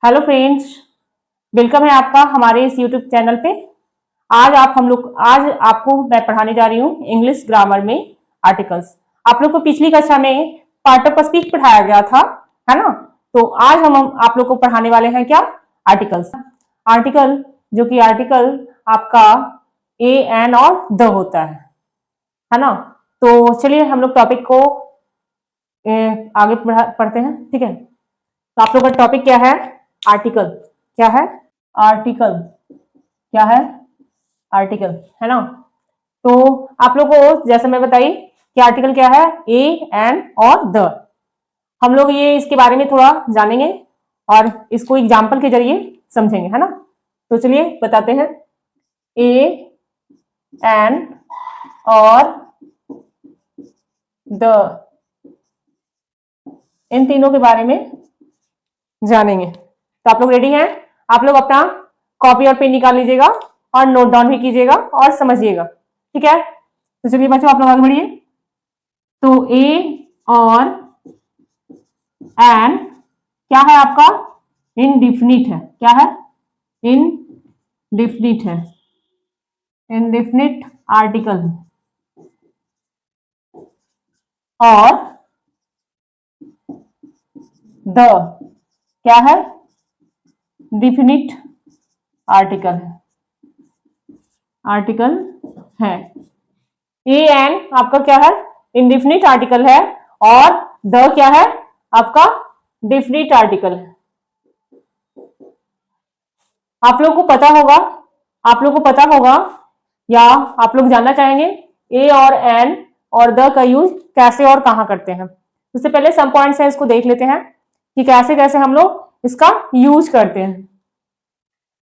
Hello friends, welcome है आपका हमारे इस यूट्यूब चैनल पे। आज आपको मैं पढ़ाने जा रही हूँ इंग्लिश ग्रामर में आर्टिकल्स। आप लोग को पिछली कक्षा में पार्ट ऑफ स्पीच पढ़ाया गया था, है ना। तो आज हम आप लोग को पढ़ाने वाले हैं क्या, आर्टिकल्स। आर्टिकल जो कि आर्टिकल आपका ए एन और द होता है ना। तो चलिए हम लोग टॉपिक को आगे पढ़ते हैं, ठीक है। तो आप लोग का टॉपिक क्या है, आर्टिकल। क्या है, आर्टिकल। क्या है, आर्टिकल, है ना। तो आप लोग को जैसे मैं बताई कि आर्टिकल क्या है, ए एन और द। हम लोग ये इसके बारे में थोड़ा जानेंगे और इसको एग्जाम्पल के जरिए समझेंगे, है ना। तो चलिए बताते हैं। ए एन और द, इन तीनों के बारे में जानेंगे। तो आप लोग रेडी हैं? आप लोग अपना कॉपी और पेन निकाल लीजिएगा और नोट डाउन भी कीजिएगा और समझिएगा, ठीक है। तो चलिए बच्चों, आप लोग आगे बढ़िए। तो ए और एन क्या है आपका, इनडिफिनिट है। क्या है, इनडिफिनिट है, इनडिफिनिट आर्टिकल है। और द क्या है, डिफिनिट आर्टिकल है, आर्टिकल है। ए एन आपका क्या है, इंडिफिनिट आर्टिकल है, और द क्या है आपका, डिफिनिट आर्टिकल है। आप लोग को पता होगा, आप लोग को पता होगा या आप लोग जानना चाहेंगे ए और एन और द का यूज कैसे और कहां करते हैं। उससे पहले सम पॉइंट्स हैं, इसको देख लेते हैं कि कैसे कैसे हम लोग इसका यूज करते हैं।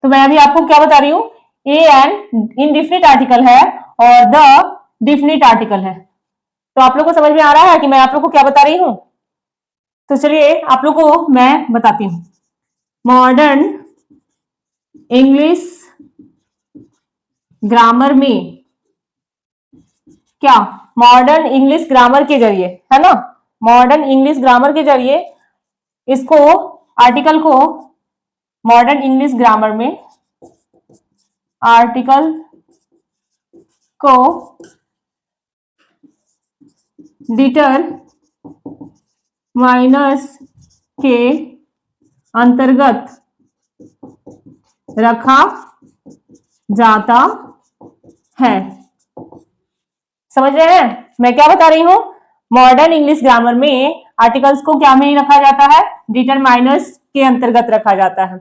तो मैं अभी आपको क्या बता रही हूं, ए एन इनडिफिनिट आर्टिकल है और द डिफिनिट आर्टिकल है। तो आप लोग को समझ में आ रहा है कि मैं आप लोग को क्या बता रही हूं। तो चलिए आप लोग को मैं बताती हूं। मॉडर्न इंग्लिश ग्रामर में क्या, मॉडर्न इंग्लिश ग्रामर के जरिए, है ना, मॉडर्न इंग्लिश ग्रामर के जरिए इसको, आर्टिकल को, मॉडर्न इंग्लिश ग्रामर में आर्टिकल को डिटर माइनस के अंतर्गत रखा जाता है। समझ रहे हैं मैं क्या बता रही हूं। मॉडर्न इंग्लिश ग्रामर में आर्टिकल्स को क्या में रखा जाता है, डिटरमाइनर्स के अंतर्गत रखा जाता है,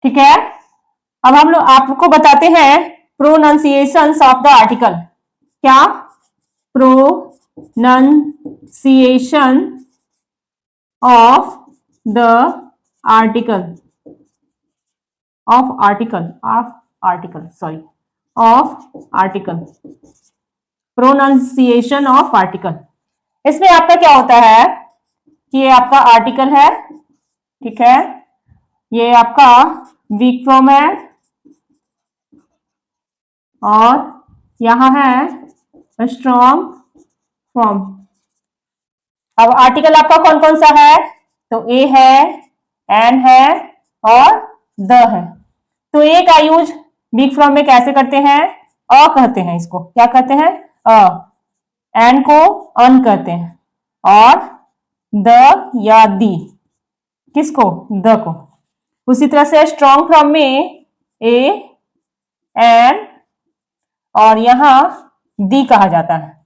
ठीक है। अब हम लोग आपको बताते हैं प्रोनाउंसिएशंस ऑफ द आर्टिकल। क्या, pronunciation of the article, of article, of article, sorry, of article, pronunciation of article. इसमें आपका क्या होता है कि ये आपका आर्टिकल है, ठीक है, ये आपका वीक फॉर्म है और यहां है स्ट्रॉन्ग फॉर्म। अब आर्टिकल आपका कौन कौन सा है, तो ए है, एन है और द है। तो ए का यूज वीक फॉर्म में कैसे करते हैं, अ कहते हैं, इसको क्या कहते हैं, अ। एन को अन कहते हैं और द या दी, किसको, द को। उसी तरह से स्ट्रॉन्ग फॉर्म में ए, एन और यहां दी कहा जाता है।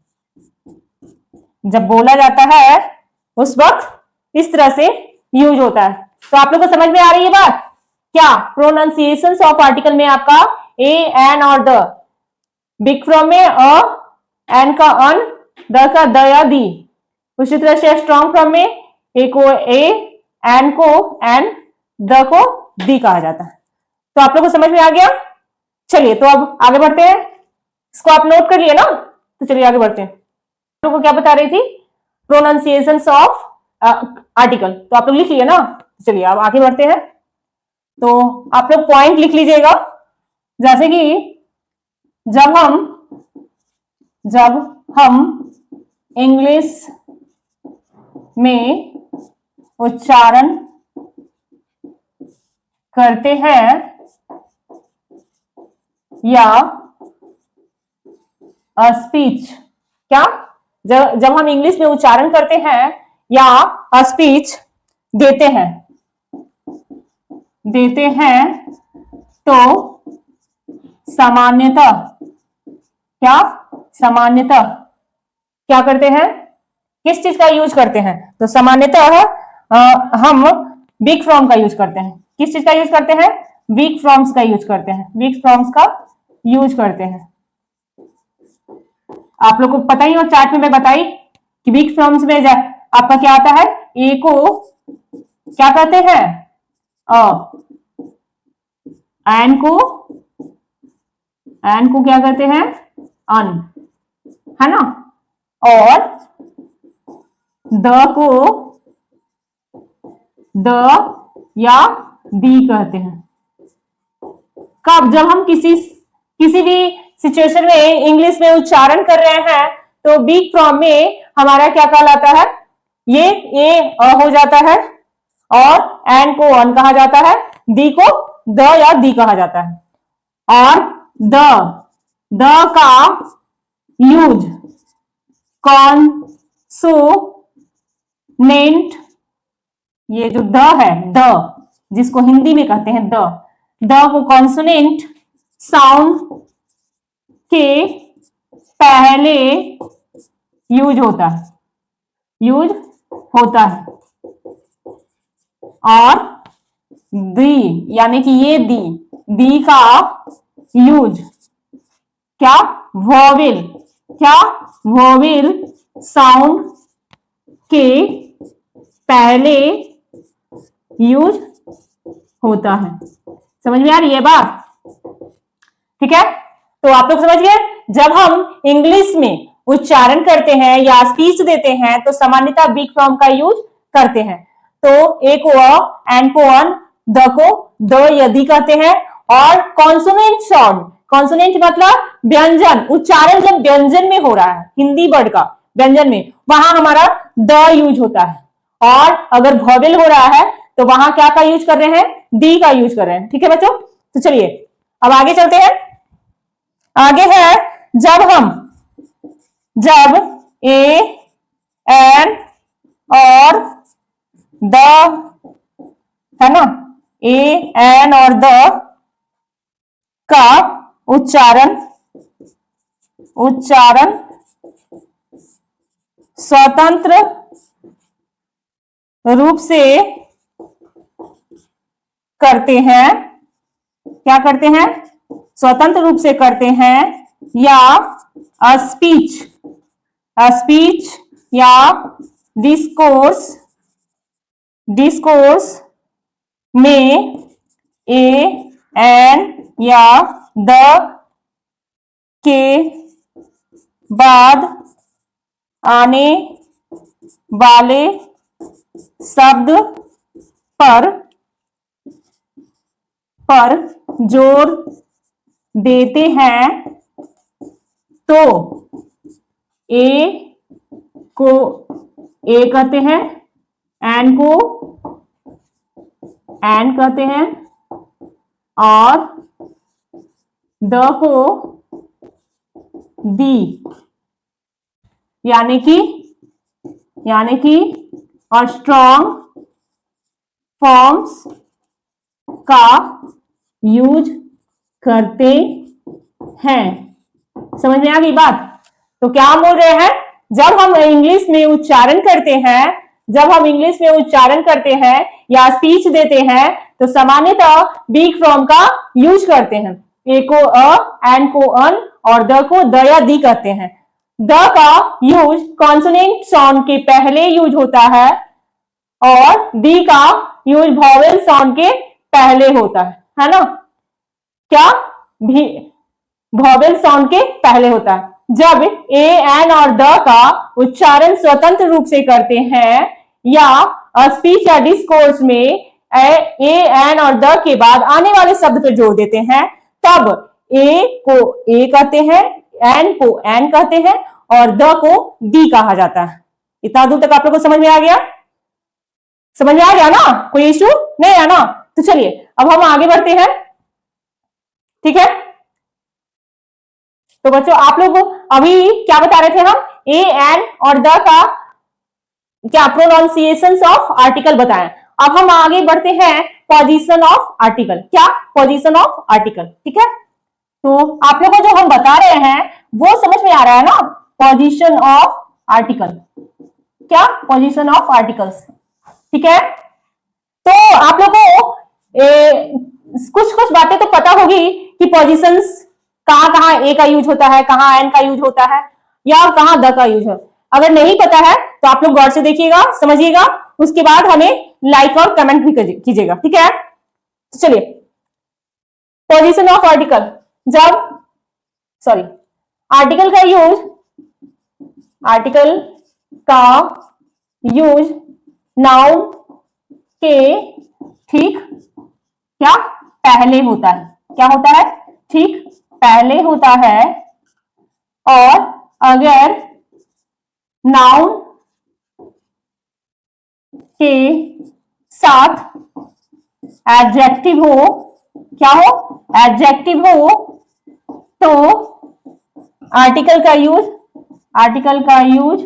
जब बोला जाता है उस वक्त इस तरह से यूज होता है। तो आप लोग को समझ में आ रही है बात, क्या प्रोनाउंसिएशंस ऑफ आर्टिकल में आपका ए, एन और द, बिग फ्रॉम में अ, एन का अन, द का द या दी। उसी तरह से स्ट्रॉन्ग फ्रॉम में ए को ए, एन को एन, द को दी कहा जाता है। तो आप लोग को समझ में आ गया। चलिए तो अब आगे बढ़ते हैं, इसको आप नोट कर लिए ना, तो चलिए आगे बढ़ते हैं। आप लोग को क्या बता रही थी, प्रोनाउंसिएशंस ऑफ आर्टिकल, तो आप लोग लिख लिए ना। चलिए अब आगे बढ़ते हैं। तो आप लोग पॉइंट लिख लीजिएगा, जैसे कि जब हम इंग्लिश में उच्चारण करते हैं या स्पीच, क्या जब हम इंग्लिश में उच्चारण करते हैं या स्पीच देते हैं तो सामान्यतः क्या करते हैं, किस चीज का यूज करते हैं, तो सामान्यतः हम वीक फॉर्म का यूज करते हैं। किस चीज का यूज करते हैं, वीक फॉर्म्स का यूज करते हैं, वीक फॉर्म्स का यूज करते हैं। आप लोग को पता ही हो, चार्ट में मैं बताई कि वीक फॉर्म्स में आपका क्या आता है, ए को क्या कहते हैं, एन को क्या कहते हैं, अन, है ना, और द को द या दी कहते हैं। कब, जब हम किसी भी सिचुएशन में इंग्लिश में उच्चारण कर रहे हैं तो वीक फॉर्म में हमारा क्या कहलाता है, ये ए हो जाता है और एन को अन कहा जाता है, दी को द या दी कहा जाता है। और द का यूज कॉन्सोनेंट, ये जो द है, द जिसको हिंदी में कहते हैं द को कॉन्सोनेंट साउंड के पहले यूज होता है और दी यानी कि ये दी का यूज वोवेल साउंड के पहले यूज होता है। समझ में आ रही है बात, ठीक है। तो आप लोग समझ गए, जब हम इंग्लिश में उच्चारण करते हैं या स्पीच देते हैं तो सामान्यतः वीक फॉर्म का यूज करते हैं। तो ए को अ, एन को अन, द को द यदि कहते हैं। और कॉन्सोनेंट साउंड, कॉन्सोनेंट मतलब व्यंजन, उच्चारण जब व्यंजन में हो रहा है, हिंदी वर्ड का व्यंजन में, वहां हमारा द यूज होता है। और अगर वॉवेल हो रहा है तो वहां क्या का यूज कर रहे हैं, दी का यूज कर रहे हैं, ठीक है बच्चों। तो चलिए अब आगे चलते हैं। आगे है जब ए एन और द, है ना, ए एन और द का उच्चारण स्वतंत्र रूप से करते हैं, क्या करते हैं, स्वतंत्र रूप से करते हैं, या स्पीच या डिस्कोर्स में ए एन या द के बाद आने वाले शब्द पर जोर देते हैं तो ए को ए कहते हैं, एन को एन कहते हैं और द को दी, यानी कि और स्ट्रॉन्ग फॉर्म्स का यूज करते हैं। समझ में आ गई बात। तो क्या हम बोल रहे हैं, जब हम इंग्लिश में उच्चारण करते हैं या स्पीच देते हैं तो सामान्यतः वीक फॉर्म का यूज करते हैं। ए को अ, एन को अन और द को द या दी कहते हैं। द का यूज कॉन्सोनेंट साउंड के पहले यूज होता है और दी का यूज वॉवेल साउंड के पहले होता है ना, क्या भी वॉवेल साउंड के पहले होता है। जब ए एन और द का उच्चारण स्वतंत्र रूप से करते हैं या स्पीच या डिस्कोर्स में ए एन और द के बाद आने वाले शब्द पर जोर देते हैं, तब ए को ए कहते हैं, एन को एन कहते हैं और द को दी कहा जाता है। इतना दूर तक आप लोग को समझ में आ गया? समझ में आ गया ना, कोई इश्यू नहीं है ना। तो चलिए अब हम आगे बढ़ते हैं, ठीक है। तो बच्चों आप लोग अभी क्या बता रहे थे, हम ए एन और द का क्या प्रोनाउंसिएशंस ऑफ आर्टिकल बताएं। अब हम आगे बढ़ते हैं पोजीशन ऑफ आर्टिकल, क्या पोजीशन ऑफ आर्टिकल, ठीक है। तो आप लोगों को जो हम बता रहे हैं वो समझ में आ रहा है ना, पोजीशन ऑफ आर्टिकल, क्या पोजीशन ऑफ आर्टिकल्स, ठीक है। तो आप लोगों को कुछ कुछ बातें तो पता होगी कि पोजीशंस कहां कहां ए का यूज होता है, कहां एन का यूज होता है, या कहां द का यूज है। अगर नहीं पता है तो आप लोग गौर से देखिएगा, समझिएगा, उसके बाद हमें लाइक और कमेंट भी कीजिएगा, ठीक है। तो चलिए पोजीशन ऑफ आर्टिकल, जब सॉरी आर्टिकल का यूज, आर्टिकल का यूज नाउन के ठीक क्या पहले होता है, क्या होता है, ठीक पहले होता है। और अगर नाउन के साथ एडजेक्टिव हो, क्या हो, एडजेक्टिव हो, तो आर्टिकल का यूज, आर्टिकल का यूज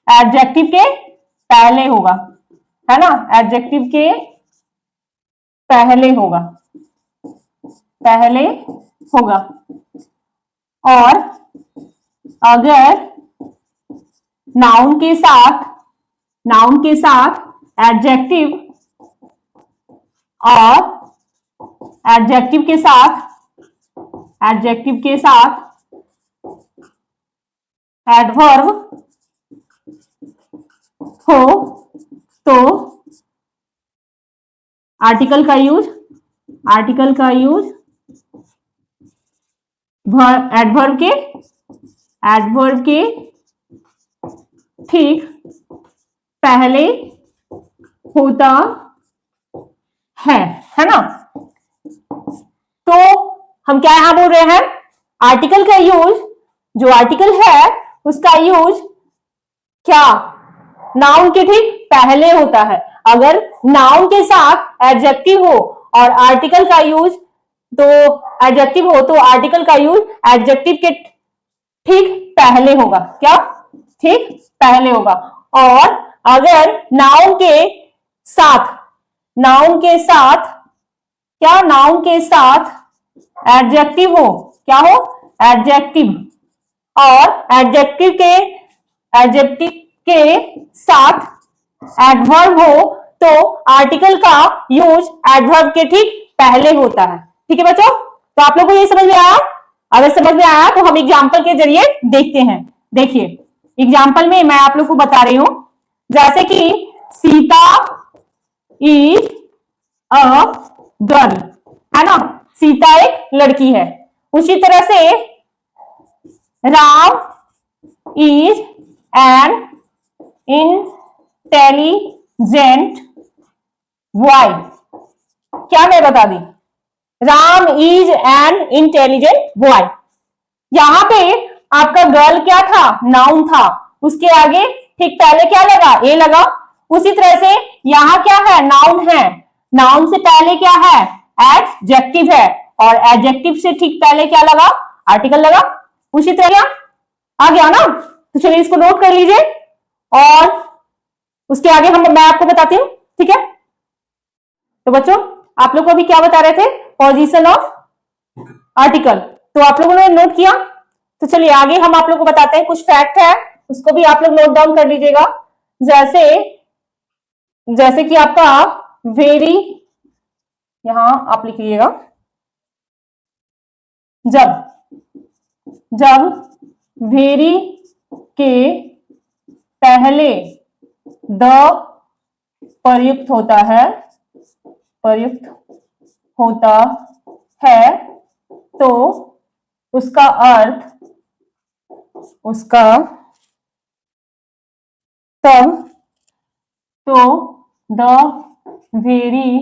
एडजेक्टिव के पहले होगा, है ना, एडजेक्टिव के पहले होगा, पहले होगा। और अगर नाउन के साथ, नाउन के साथ एडजेक्टिव और एडजेक्टिव के साथ, एडजेक्टिव के साथ एडवर्ब हो तो आर्टिकल का यूज, आर्टिकल का यूज एडवर्ब के, एडवर्ब के ठीक पहले होता है ना। तो हम क्या यहां बोल रहे हैं, आर्टिकल का यूज, जो आर्टिकल है उसका यूज क्या नाउन के ठीक पहले होता है। अगर नाउन के साथ एडजेक्टिव हो और आर्टिकल का यूज, तो एडजेक्टिव हो तो आर्टिकल का यूज एडजेक्टिव के ठीक पहले होगा, क्या ठीक पहले होगा। और अगर नाउन के साथ, नाउन के साथ क्या, नाउन के साथ एडजेक्टिव हो, क्या हो, एडजेक्टिव, और एडजेक्टिव के, एडजेक्टिव के साथ एडवर्ब हो तो आर्टिकल का यूज एडवर्ब के ठीक पहले होता है, ठीक है बच्चों। तो आप लोगों को ये समझ में आया, अगर समझ में आया तो हम एग्जाम्पल के जरिए देखते हैं। देखिए एग्जाम्पल में मैं आप लोग को बता रही हूं, जैसे कि सीता इज अ गर्ल, है ना, सीता एक लड़की है। उसी तरह से Ram is an intelligent boy, क्या मैं बता दी, Ram is an intelligent boy. यहां पे आपका गर्ल क्या था, नाउन था, उसके आगे ठीक पहले क्या लगा, ए लगा। उसी तरह से यहां क्या है, नाउन है, नाउन से पहले क्या है, एडजेक्टिव है, और एडजेक्टिव से ठीक पहले क्या लगा, आर्टिकल लगा। उसी तरह आ गया ना, तो चलिए इसको नोट कर लीजिए और उसके आगे मैं आपको बताती हूं, ठीक है। तो बच्चों आप लोग को अभी क्या बता रहे थे, पोजीशन ऑफ आर्टिकल, तो आप लोगों ने नोट किया। तो चलिए आगे हम आप लोग को बताते हैं, कुछ फैक्ट है उसको भी आप लोग नोट डाउन कर लीजिएगा। जैसे जैसे कि आपका वेरी, यहां आप लिखिएगा, जब जब वेरी के पहले द प्रयुक्त होता है, प्रयुक्त होता है, तो उसका अर्थ, उसका तब तो द वेरी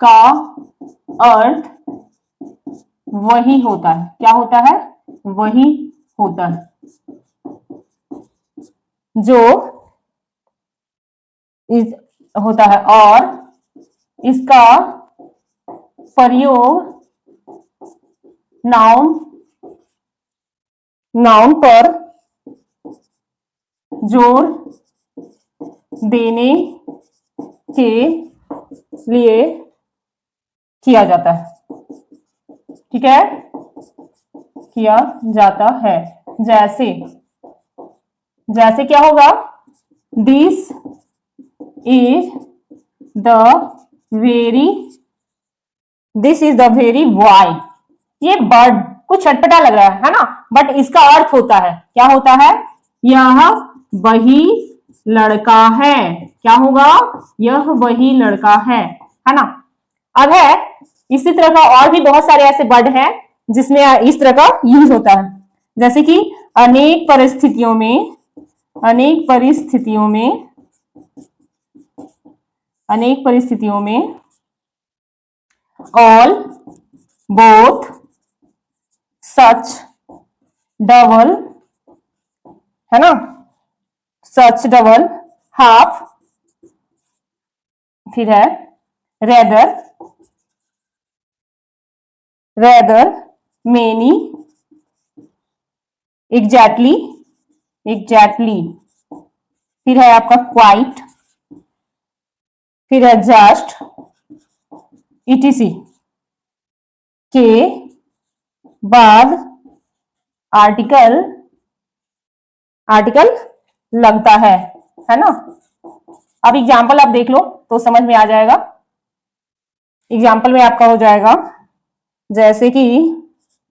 का अर्थ वही होता है, क्या होता है, वही होता है, जो इज होता है और इसका प्रयोग नाउन नाउन पर जोर देने के लिए किया जाता है। ठीक है, किया जाता है। जैसे जैसे क्या होगा, this is the very this is the very boy. ये बर्ड कुछ चटपटा लग रहा है ना, बट इसका अर्थ होता है, क्या होता है, यह वही लड़का है। क्या होगा, यह वही लड़का है ना। अब है, इसी तरह का और भी बहुत सारे ऐसे वर्ड हैं जिसमें इस तरह का यूज होता है। जैसे कि अनेक परिस्थितियों में अनेक परिस्थितियों में अनेक परिस्थितियों में ऑल, बोथ, सच, डबल, है ना, सच, डबल, हाफ, फिर है rather, rather, many, exactly, exactly, फिर है आपका क्वाइट, फिर है जस्ट, ईटीसी के बाद आर्टिकल आर्टिकल लगता है ना। अब एग्जाम्पल आप देख लो तो समझ में आ जाएगा। एग्जाम्पल में आपका हो जाएगा जैसे कि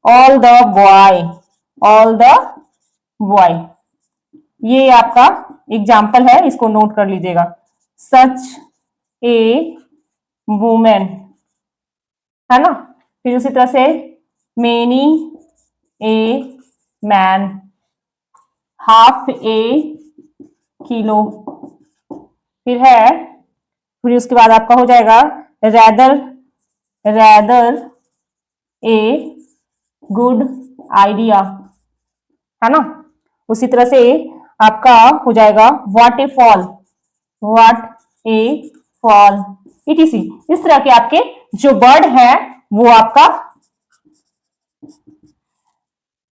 all the boy, all the boy, ये आपका एग्जाम्पल है, इसको नोट कर लीजिएगा। सच ए वुमेन, है ना। फिर उसी तरह से many a man, half A kilo, फिर उसके बाद आपका हो जाएगा rather, rather a good idea, है ना। उसी तरह से आपका हो जाएगा what A fall, what A fall, etc.. इस तरह के आपके जो वर्ड है वो आपका,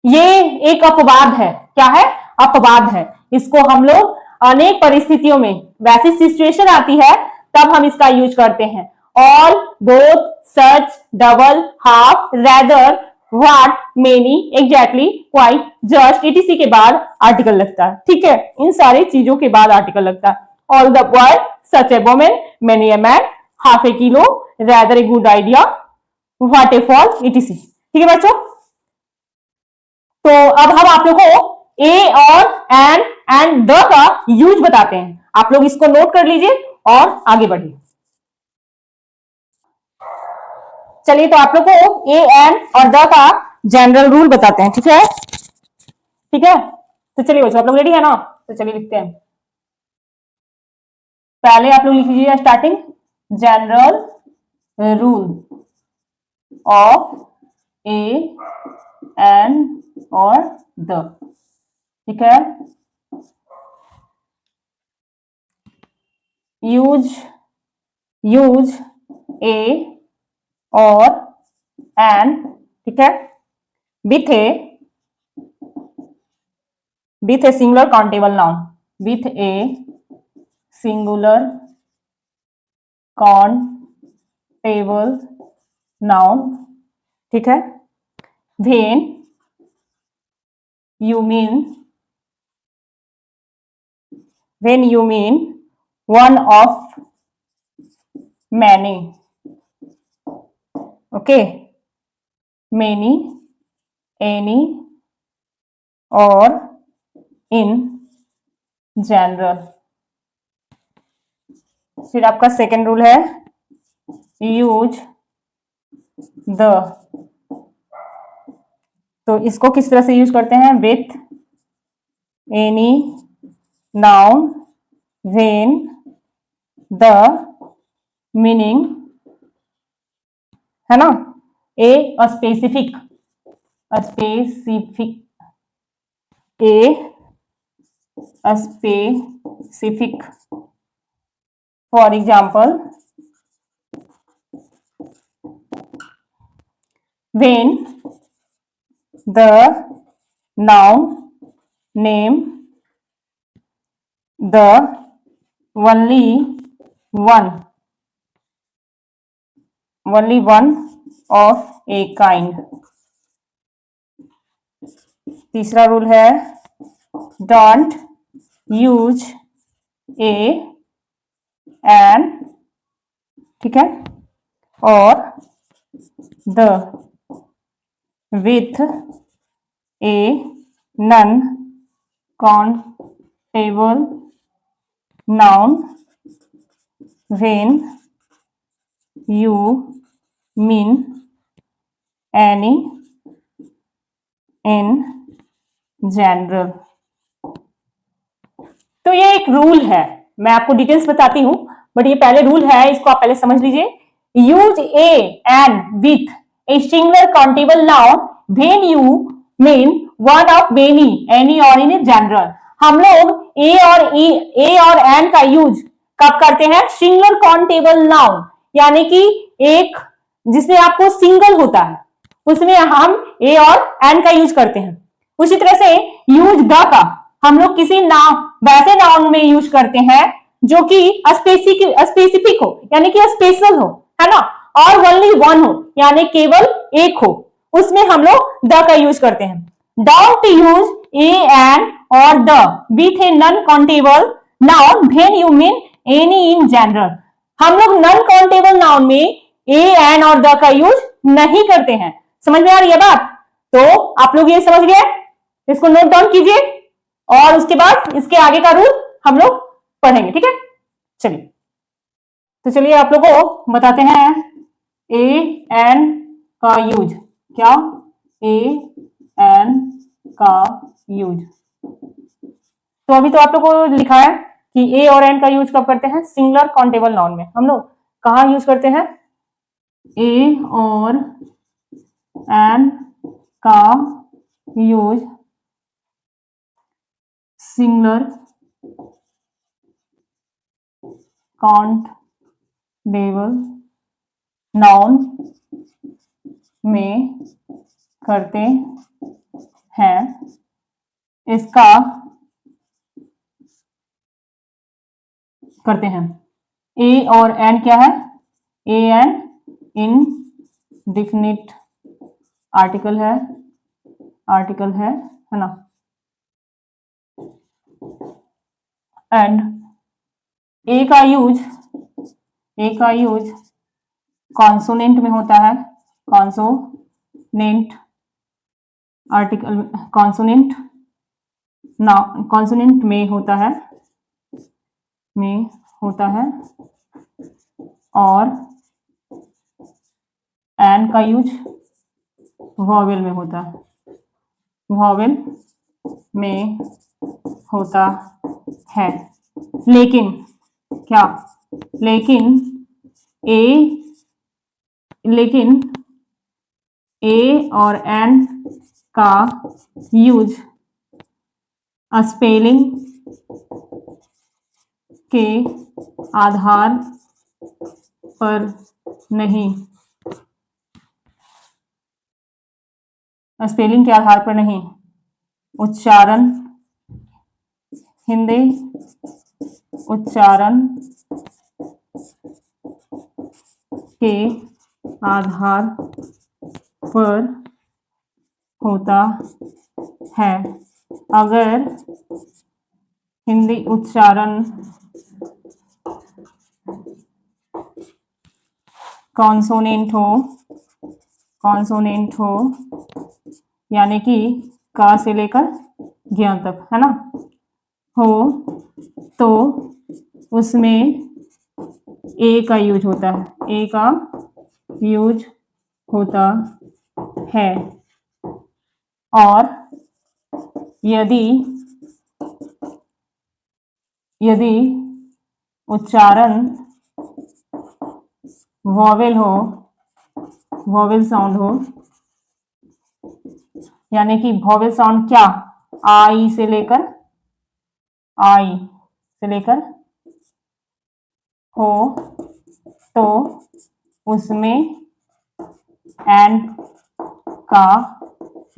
ये एक अपवाद है। क्या है, अपवाद है। इसको हम लोग अनेक परिस्थितियों में, वैसी सिचुएशन आती है तब हम इसका यूज करते हैं। All, both, such, double, half, rather, what, many, exactly, quite, just, etc. के बाद आर्टिकल लगता है। ठीक है, इन सारी चीजों के बाद आर्टिकल लगता है। All the boy, such A women, many a man, half A kilo, rather a good idea, what A fall, etc.. ठीक है बच्चों, तो अब हम आप लोगों को ए और एंड द का यूज बताते हैं। आप लोग इसको नोट कर लीजिए और आगे बढ़िए। चलिए, तो आप लोग को ए एन और द का जनरल रूल बताते हैं। ठीक है, ठीक है, तो चलिए बच्चों, आप लोग रेडी है ना, तो चलिए लिखते हैं। पहले आप लोग लिख लीजिए starting, general rule of a an और द। ठीक है, यूज ए और एन, ठीक है, with a singular countable noun, with a singular countable noun. ठीक है, when you mean one of many, okay, many, any or in general। फिर आपका सेकेंड रूल है यूज द, तो इसको किस तरह से यूज करते हैं, with any noun when the meaning, है ना, a specific specific for example, when the noun name the only one of a kind। तीसरा रूल है डोंट यूज ए एन, ठीक है, और the with a non countable noun when you mean any in general। तो ये एक rule है, मैं आपको डिटेल्स बताती हूं, बट ये पहले रूल है, इसको आप पहले समझ लीजिए। Use a an with a singular countable noun when you mean one of many, any और इन जनरल। हम लोग ए और एन का यूज कब करते हैं? सिंगुलर काउंटेबल नाउन, यानी कि एक जिसमें आपको सिंगल होता है उसमें हम ए और एन का यूज करते हैं। उसी तरह से यूज द का हम लोग किसी नाउन, वैसे नाउन में यूज करते हैं जो कि स्पेसिफिक हो, यानी कि स्पेशल हो, है ना, और ओनली वन हो, यानी केवल एक हो, उसमें हम लोग द का यूज करते हैं। डोंट यूज ए एन और the with a non countable noun when you mean any in general. हम लोग नॉन काउंटेबल नाउन में ए एन और द का यूज नहीं करते हैं। समझ में आ रही है बात? तो आप लोग ये समझ गए, इसको नोट डाउन कीजिए और उसके बाद इसके आगे का रूल हम लोग पढ़ेंगे, ठीक है। चलिए, तो चलिए आप लोगों को बताते हैं ए एन का यूज। क्या? ए एन का यूज। तो अभी तो आप लोगों को लिखा है कि ए और एन का यूज कब करते हैं? सिंगुलर काउंटेबल नाउन में। हम लोग कहां यूज करते हैं? ए और एन का यूज सिंगुलर काउंटेबल नाउन में करते हैं। इसका करते हैं। ए और एन क्या है? ए एन इनडेफिनिट आर्टिकल है ना। एंड ए का यूज कॉन्सोनेंट में होता है। कॉन्सोनेंट आर्टिकल, कॉन्सोनेंट में होता है और एन का यूज वॉवेल में होता है। लेकिन क्या? लेकिन ए और एन का यूज स्पेलिंग के आधार पर नहीं, उच्चारण, हिंदी उच्चारण के आधार पर होता है। अगर हिंदी उच्चारण कॉन्सोनेंट हो, यानी कि का से लेकर ज्ञ तक, है ना, हो तो उसमें ए का यूज होता है। और यदि उच्चारण वॉवेल साउंड हो, यानी कि वॉवेल साउंड क्या? आई से लेकर हो तो उसमें एन का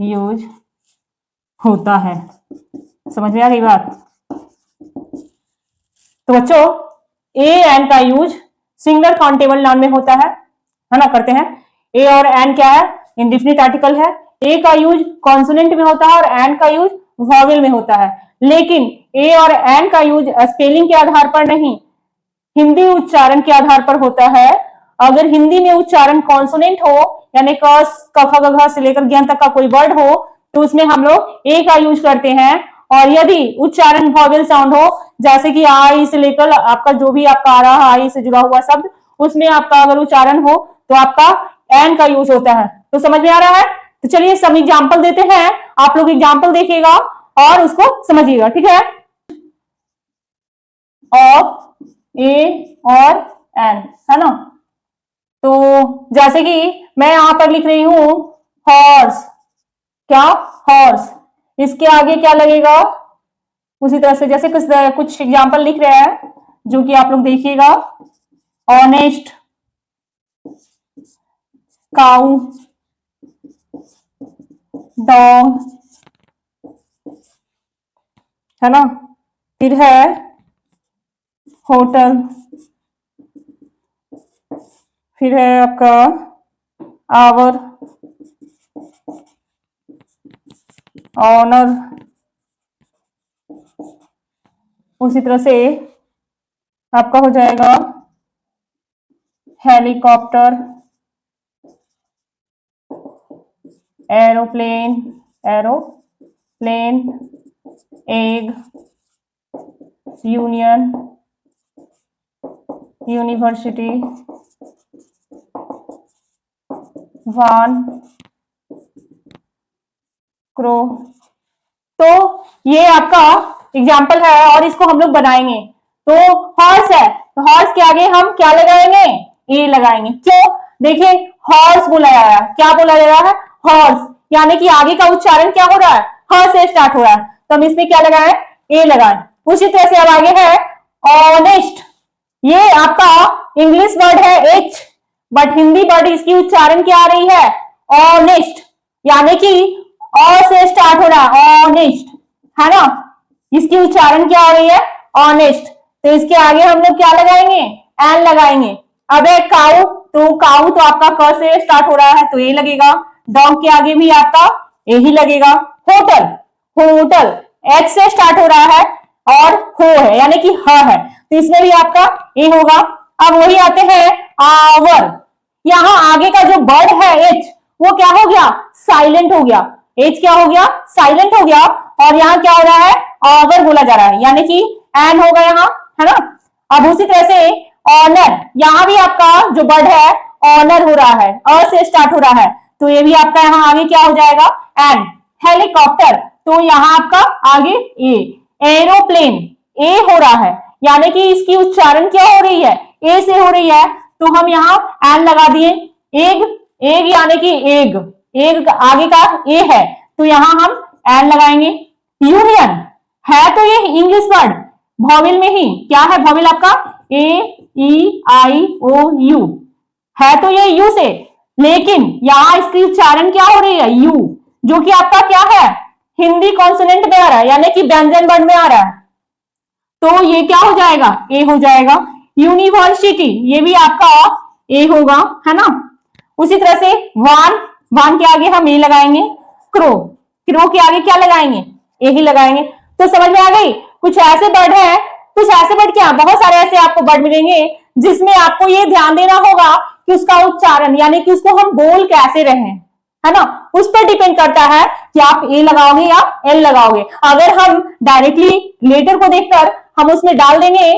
यूज होता है। समझ में आ गई बात? तो बच्चों ए एन का यूज सिंगल काउंटेबल नाउन में होता है ना, करते हैं। ए और एन क्या है? इंडेफिनिट आर्टिकल है। ए का यूज कॉन्सोनेंट में होता है और एन का यूज वॉवेल में होता है। लेकिन ए और एन का यूज स्पेलिंग के आधार पर नहीं, हिंदी उच्चारण के आधार पर होता है। अगर हिंदी में उच्चारण कॉन्सोनेंट हो, यानी क ख ग घ से लेकर ज्ञान तक का कोई वर्ड हो, तो उसमें हम लोग ए का यूज करते हैं। और यदि उच्चारण वॉवेल साउंड हो, जैसे कि आई से लेकर आपका जो भी आपका आ रहा है आई से जुड़ा हुआ शब्द, उसमें आपका अगर उच्चारण हो तो आपका एन का यूज होता है। तो समझ में आ रहा है? तो चलिए सब एग्जाम्पल देते हैं, आप लोग एग्जाम्पल देखिएगा और उसको समझिएगा, ठीक है? ऑफ, ए और एन, है ना। तो जैसे कि मैं यहां पर लिख रही हूं हॉर्स, क्या? हॉर्स। इसके आगे क्या लगेगा? उसी तरह से जैसे कुछ एग्जाम्पल लिख रहे हैं जो कि आप लोग देखिएगा। ऑनेस्ट, काउ, डॉग, है ना। फिर है होटल, फिर है आपका आवर, ऑनर। उसी तरह से आपका हो जाएगा helicopter, aeroplane, aeroplane, egg, union, university, one, crow. तो ये आपका एग्जाम्पल है और इसको हम लोग बनाएंगे। तो हॉर्स है, तो हॉर्स के आगे हम क्या लगाएंगे? ए लगाएंगे। क्यों? देखिए हॉर्स बोला जा रहा है, क्या बोला जा रहा है? हॉर्स, यानी कि आगे का उच्चारण क्या हो रहा है? ह से स्टार्ट हो रहा है, तो हम इसमें क्या लगाएं? ए लगाएं। उसी तरह से अब आगे है ऑनेस्ट। ये आपका इंग्लिश वर्ड है एच, बट हिंदी वर्ड इसकी उच्चारण क्या आ रही है? ऑनेस्ट, यानी कि अ से स्टार्ट हो रहा है, ऑनेस्ट, है ना। इसकी उच्चारण क्या हो रही है? ऑनेस्ट। तो इसके आगे हम लोग क्या लगाएंगे? एन लगाएंगे। अब एक काऊ, तो काऊ तो आपका क से स्टार्ट हो रहा है तो ए लगेगा। डॉग के आगे भी आपका ए ही लगेगा। होटल, होटल एच से स्टार्ट हो रहा है और हो है, यानी कि ह है, तो इसमें भी आपका ए होगा। अब वही आते हैं आवर। यहां आगे का जो वर्ड है एच, वो क्या हो गया? साइलेंट हो गया। एच क्या हो गया? साइलेंट हो गया। और यहाँ क्या हो रहा है? आवर बोला जा रहा है, यानी कि एन होगा यहाँ, है ना। अब उसी तरह से ऑनर, यहां भी आपका जो वर्ड है ऑनर हो रहा है, अ से स्टार्ट हो रहा है, तो ये भी आपका यहाँ आगे क्या हो जाएगा? एन। हेलीकॉप्टर, तो यहाँ आपका आगे ए। एरोप्लेन, ए हो रहा है, यानी कि इसकी उच्चारण क्या हो रही है? ए से हो रही है, तो हम यहाँ एन लगा दिए। एग, एग यानी कि एग, एग आगे का ए है, तो यहां हम एन लगाएंगे। यूनियन है तो ये इंग्लिश वर्ड वॉवेल में ही, क्या है वॉवेल आपका? ए ई आई ओ यू, है तो ये यू से, लेकिन यहां इसकी उच्चारण क्या हो रही है? यू, जो कि आपका क्या है? हिंदी कॉन्सोनेंट में आ रहा है, यानी कि व्यंजन वर्ण में आ रहा है, तो ये क्या हो जाएगा? ए हो जाएगा। यूनिवर्सिटी, ये भी आपका ए होगा, है ना। उसी तरह से वान, वान के आगे हम ए लगाएंगे। क्रो, क्रो के आगे क्या लगाएंगे? ए ही लगाएंगे। तो समझ में आ गई? कुछ ऐसे वर्ड है, कुछ ऐसे वर्ड क्या, बहुत सारे ऐसे आपको वर्ड मिलेंगे जिसमें आपको ये ध्यान देना होगा कि उसका उच्चारण, यानी कि उसको हम बोल कैसे रहे हैं, है ना, उस पर डिपेंड करता है कि आप ए लगाओगे या एल लगाओगे। अगर हम डायरेक्टली लेटर को देखकर हम उसमें डाल देंगे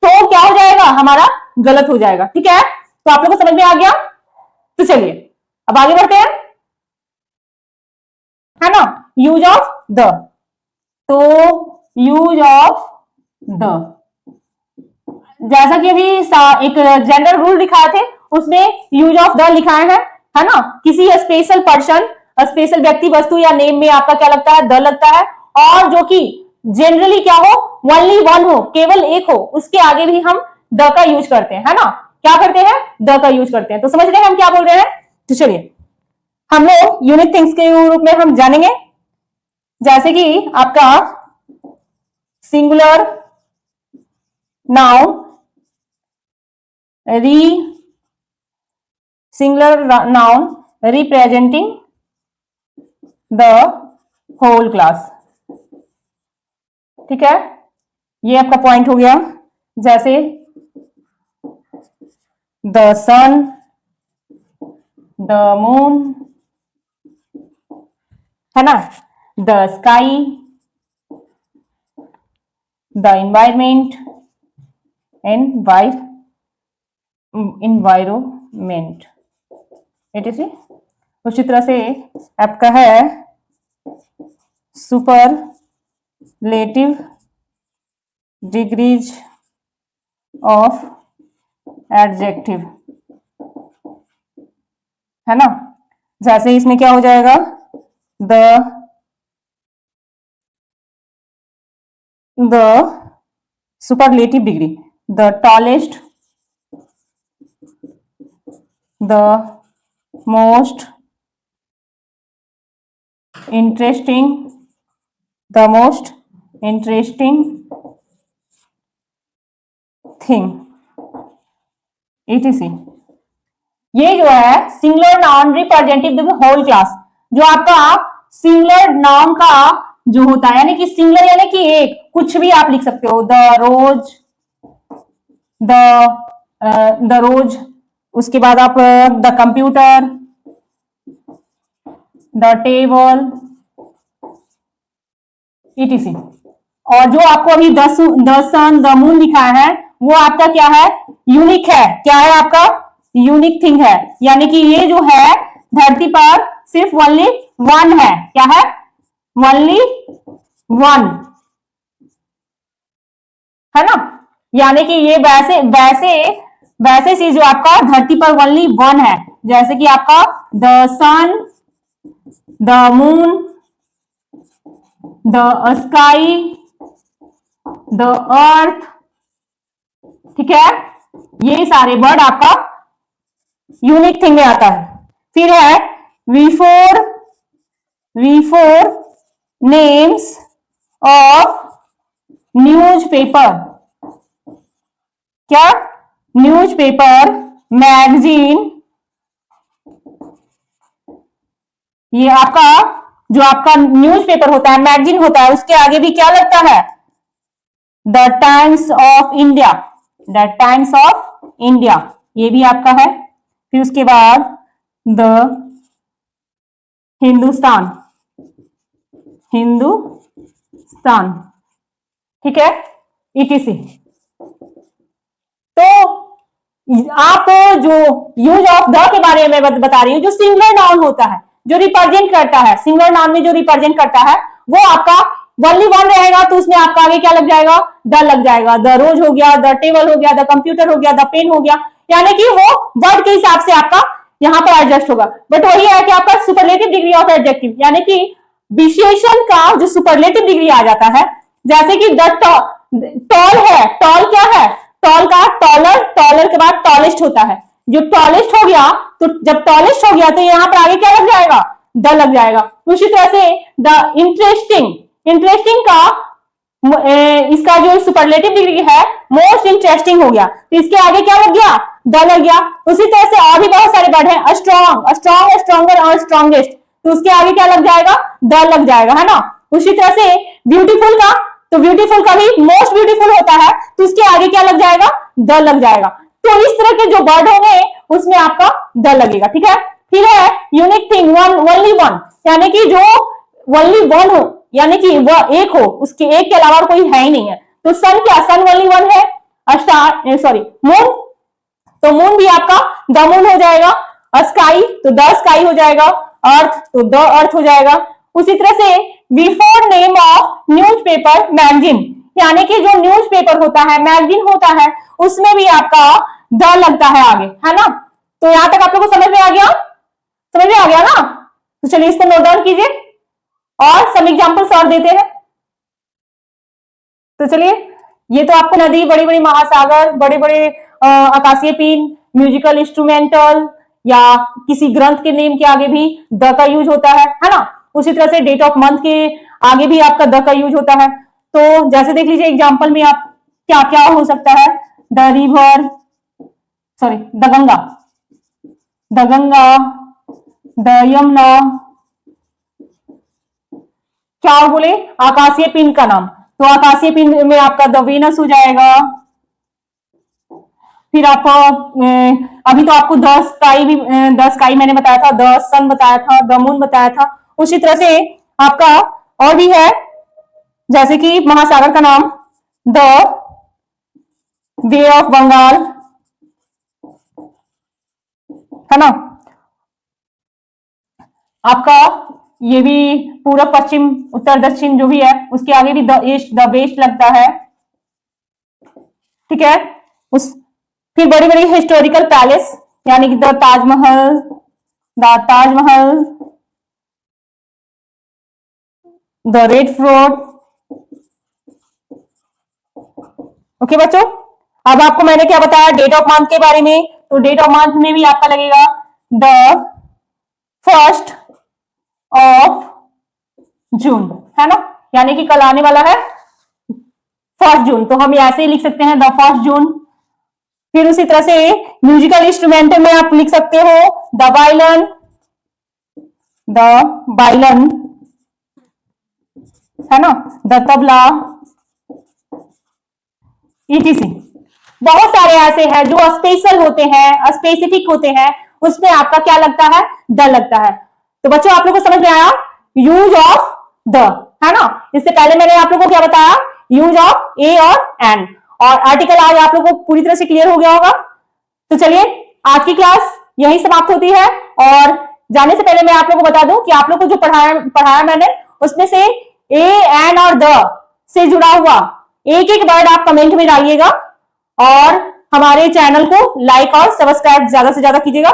तो क्या हो जाएगा? हमारा गलत हो जाएगा, ठीक है। तो आप लोगों को समझ में आ गया? तो चलिए अब आगे बढ़ते हैं, है ना। यूज ऑफ द, तो यूज ऑफ द, जैसा कि अभी एक जनरल रूल दिखाए थे उसमें यूज ऑफ द लिखाए हैं, है ना। किसी स्पेशल पर्सन, स्पेशल व्यक्ति, वस्तु या नेम में आपका क्या लगता है? द लगता है। और जो कि जनरली क्या हो? ओनली वन हो, केवल एक हो, उसके आगे भी हम द का यूज करते हैं, है ना। क्या करते हैं, द का यूज करते हैं। तो समझ रहे हैं हम क्या बोल रहे हैं। तो चलिए हम लोग यूनिक थिंग्स के रूप में हम जानेंगे, जैसे कि आपका singular noun, singular noun representing the whole class. ठीक है, ये आपका पॉइंट हो गया। जैसे द सन, द मून, है ना, the sky, the environment, environment etc। उसी तरह से आपका है सुपरलेटिव डिग्रीज ऑफ एडजेक्टिव, है ना। जैसे इसमें क्या हो जाएगा, the superlative degree, the tallest, the most interesting, the most interesting thing etc। ये जो है singular noun representative the whole class. जो आपका सिंगुलर नाउन का जो होता है, यानी कि सिंगुलर यानी कि एक, कुछ भी आप लिख सकते हो, द रोज, द रोज, उसके बाद आप the computer, the table etc। और जो आपको अभी द सन, द मून लिखा है, वो आपका क्या है, यूनिक है। क्या है आपका, यूनिक थिंग है, यानी कि ये जो है धरती पर सिर्फ ओनली वन है। क्या है, ओनली वन, है ना। यानी कि ये वैसे वैसे वैसे चीज जो आपका धरती पर ओनली वन है, जैसे कि आपका the sun, the moon, the sky, the earth. ठीक है, ये सारे वर्ड आपका यूनिक थिंग में आता है। फिर है V4 नेम्स ऑफ न्यूज़पेपर। क्या, न्यूज़पेपर, मैगजीन। ये आपका जो आपका न्यूज़पेपर होता है, मैगजीन होता है, उसके आगे भी क्या लगता है, the times of India, the times of India, ये भी आपका है। फिर उसके बाद द हिंदुस्तान, हिंदुस्तान, ठीक है, etc। तो आप जो यूज ऑफ द के बारे में बता रही हूं, जो सिंगुलर नाउन होता है, जो रिप्रेजेंट करता है, सिंगुलर नाउन में जो रिप्रेजेंट करता है, वो आपका ओनली वन रहेगा, तो उसमें आपका आगे क्या लग जाएगा, द लग जाएगा। द रोज हो गया, द टेबल हो गया, द कंप्यूटर हो गया, द पेन हो गया, यानी कि वो वर्ड के हिसाब से आपका यहां पर एडजस्ट होगा। बट वही है कि आपका सुपरलेटिव डिग्री ऑफ एडजेक्टिव, यानी कि विशेषण का जो सुपरलेटिव डिग्री आ जाता है, जैसे कि द टॉल है, टॉल क्या है, टॉल का टॉलर, टॉलर के बाद टॉलेस्ट होता है। जो टॉलेस्ट हो गया, तो जब टॉलेस्ट हो गया तो यहां पर आगे क्या लग जाएगा, द लग जाएगा। उसी तरह से द इंटरेस्टिंग, इंटरेस्टिंग का इसका जो सुपरलेटिव डिग्री है मोस्ट इंटरेस्टिंग हो गया, तो इसके आगे क्या लग गया, द लग गया। उसी तरह से और भी बहुत सारे वर्ड हैं, स्ट्रॉन्ग, स्ट्रॉन्ग, स्ट्रॉन्गर और स्ट्रॉन्गेस्ट, तो उसके आगे क्या लग जाएगा, द लग जाएगा, है ना। उसी तरह से ब्यूटीफुल का, तो ब्यूटीफुल का भी मोस्ट ब्यूटीफुल होता है, तो उसके आगे क्या लग जाएगा, द लग जाएगा। तो इस तरह के जो वर्ड होंगे उसमें आपका द लगेगा। ठीक है, फिर है unique thing, one, only one, यानी कि जो ओनली वन हो, यानी कि वह एक हो, उसके एक के अलावा कोई है ही नहीं है। तो सन क्या, सन ओनली वन है। स्टार, सॉरी, मून, तो मून भी आपका द मून हो जाएगा। स्काई तो द स्काई हो जाएगा। अर्थ तो द अर्थ हो जाएगा। उसी तरह से before name of newspaper, magazine, यानी कि जो न्यूज़पेपर होता है, मैगजीन होता है, उसमें भी आपका द लगता है आगे, है ना। तो यहां तक आप लोगों को समझ में आ गया, समझ में आ गया ना। तो चलिए इसको नोट डाउन कीजिए और सम एग्जांपल्स और देते हैं। तो चलिए ये तो आपको नदी, बड़े बड़े महासागर, बड़े बड़े आकाशीय पिंड, म्यूजिकल इंस्ट्रूमेंटल या किसी ग्रंथ के नेम के आगे भी द का यूज होता है ना। उसी तरह से डेट ऑफ मंथ के आगे भी आपका द का यूज होता है। तो जैसे देख लीजिए एग्जाम्पल में आप क्या क्या हो सकता है, the river, sorry the Ganga, the Ganga, the Yamuna, क्या बोले, आकाशीय पिंड का नाम, तो आकाशीय पिंड में आपका द वेनस हो जाएगा। फिर आपको अभी तो आपको द स्काई भी, द स्काई मैंने बताया था, द सन बताया था, द मून बताया था। उसी तरह से आपका और भी है, जैसे कि महासागर का नाम द बे ऑफ बंगाल, है ना। आपका ये भी पूरब पश्चिम उत्तर दक्षिण जो भी है उसके आगे भी द ईस्ट द वेस्ट लगता है, ठीक है। उस फिर बड़ी बड़ी हिस्टोरिकल पैलेस यानी कि the Taj Mahal, the red fort. Okay बच्चों, अब आपको मैंने क्या बताया डेट ऑफ मंथ के बारे में, तो डेट ऑफ मंथ में भी आपका लगेगा द 1st ऑफ जून, है ना, यानी कि कल आने वाला है 1 जून, तो हम ऐसे ही लिख सकते हैं द 1 जून। फिर उसी तरह से म्यूजिकल इंस्ट्रूमेंट में आप लिख सकते हो द वायलिन, है ना, द तबला, etc। बहुत सारे ऐसे हैं जो स्पेशल होते हैं, स्पेसिफिक होते हैं, उसमें आपका क्या लगता है, द लगता है। तो बच्चों आप लोगों को समझ में आया यूज ऑफ द, है ना। इससे पहले मैंने आप लोगों को क्या बताया, यूज ऑफ ए और एन, और आर्टिकल आज आप लोगों को पूरी तरह से क्लियर हो गया होगा। तो चलिए आज की क्लास यही समाप्त होती है, और जाने से पहले मैं आप लोगों को बता दूं कि आप लोग को जो पढ़ाया मैंने उसमें से ए, एन और द से जुड़ा हुआ एक एक वर्ड आप कमेंट में डालिएगा, और हमारे चैनल को लाइक और सब्सक्राइब ज्यादा से ज्यादा कीजिएगा।